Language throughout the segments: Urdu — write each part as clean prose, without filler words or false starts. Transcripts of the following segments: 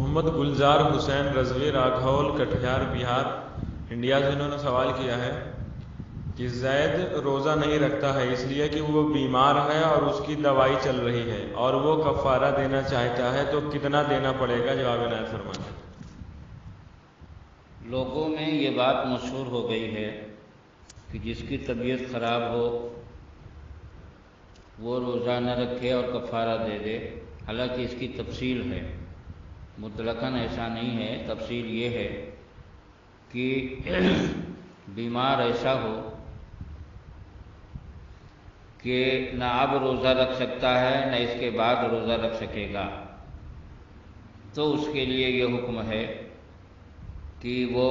محمد گلزار حسین رضوی راگھول کٹیہار بہار انڈیا سے انہوں نے سوال کیا ہے کہ زید روزہ نہیں رکھتا ہے اس لیے کہ وہ بیمار ہے اور اس کی دوائی چل رہی ہے اور وہ کفارہ دینا چاہتا ہے تو کتنا دینا پڑے گا؟ جواب عنایت فرمائیں۔ لوگوں میں یہ بات مشہور ہو گئی ہے کہ جس کی طبیعت خراب ہو وہ روزہ نہ رکھے اور کفارہ دے دے، حالانکہ اس کی تفصیل ہے، مطلقاً ایسا نہیں ہے۔ تفصیل یہ ہے کہ بیمار ایسا ہو کہ نہ اب روزہ رکھ سکتا ہے نہ اس کے بعد روزہ رکھ سکے گا، تو اس کے لیے یہ حکم ہے کہ وہ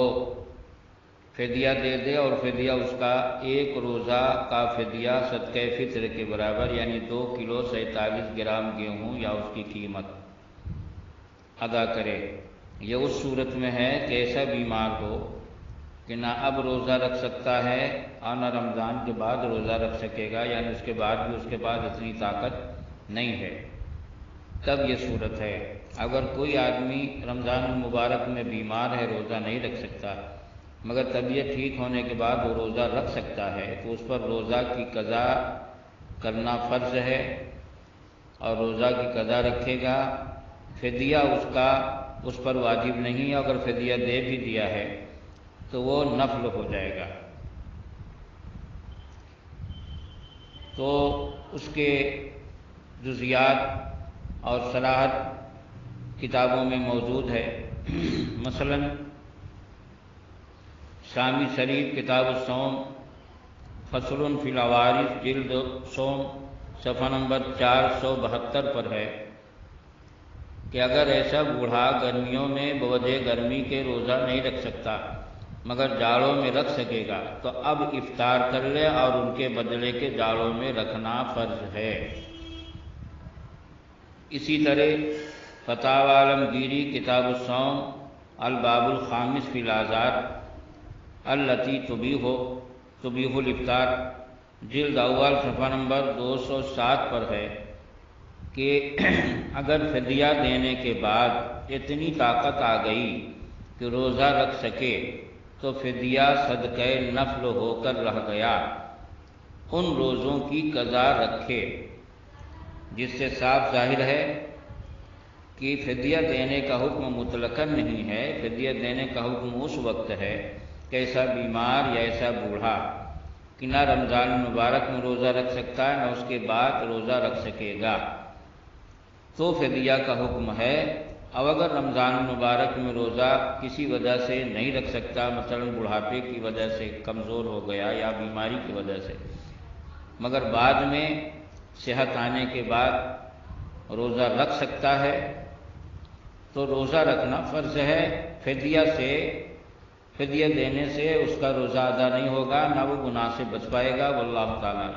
فدیہ دے دے، اور فدیہ اس کا 1 روزہ کا فدیہ صدقہ فطر کے برابر، یعنی 2 کلو 47 گرام گیہوں یا اس کی قیمت ادا کرے۔ یہ اس صورت میں ہے کہ ایسا بیمار ہو کہ نہ اب روزہ رکھ سکتا ہے اور نہ رمضان کے بعد روزہ رکھ سکے گا، یعنی اس کے بعد بھی اس کے پاس اتنی طاقت نہیں ہے، تب یہ صورت ہے۔ اگر کوئی آدمی رمضان المبارک میں بیمار ہے، روزہ نہیں رکھ سکتا، مگر طبیعت ٹھیک ہونے کے بعد وہ روزہ رکھ سکتا ہے، تو اس پر روزہ کی قضا کرنا فرض ہے اور روزہ کی قضا رکھے گا۔ فدیہ اس پر واجب نہیں ہے، اگر فدیہ دے بھی دیا ہے تو وہ نفل ہو جائے گا۔ تو اس کے جزیات اور صلاحت کتابوں میں موجود ہے، مثلا شامی شریف کتاب الصوم فصل فی العوارض جلد صوم صفحہ نمبر 472 پر ہے کہ اگر ایسا بوڑھا گرمیوں میں بوجہ گرمی کے روزہ نہیں رکھ سکتا مگر جاڑوں میں رکھ سکے گا تو اب افطار کر لے اور ان کے بدلے کے جاڑوں میں رکھنا فرض ہے۔ اسی طرح فتاوی عالمگیری کتاب الصوم الباب الخامس فی العذار التی تبیح الافطار جلد اول صفحہ نمبر 207 پر ہے کہ اگر فدیہ دینے کے بعد اتنی طاقت آ گئی کہ روزہ رکھ سکے تو فدیہ صدقہ نفل ہو کر رہ گیا، ان روزوں کی قضا رکھے، جس سے صاف ظاہر ہے کہ فدیہ دینے کا حکم مطلقاً نہیں ہے۔ فدیہ دینے کا حکم اس وقت ہے کہ ایسا بیمار یا ایسا بوڑھا کہ نہ رمضان المبارک میں روزہ رکھ سکتا ہے نہ اس کے بعد روزہ رکھ سکے گا، تو فدیہ کا حکم ہے۔ اب اگر رمضان المبارک میں روزہ کسی وجہ سے نہیں رکھ سکتا، مثلا بڑھاپے کی وجہ سے کمزور ہو گیا یا بیماری کی وجہ سے، مگر بعد میں صحت آنے کے بعد روزہ رکھ سکتا ہے تو روزہ رکھنا فرض ہے۔ فدیہ دینے سے اس کا روزہ ادا نہیں ہوگا، نہ وہ گناہ سے بچ پائے گا، واللہ تعالیٰ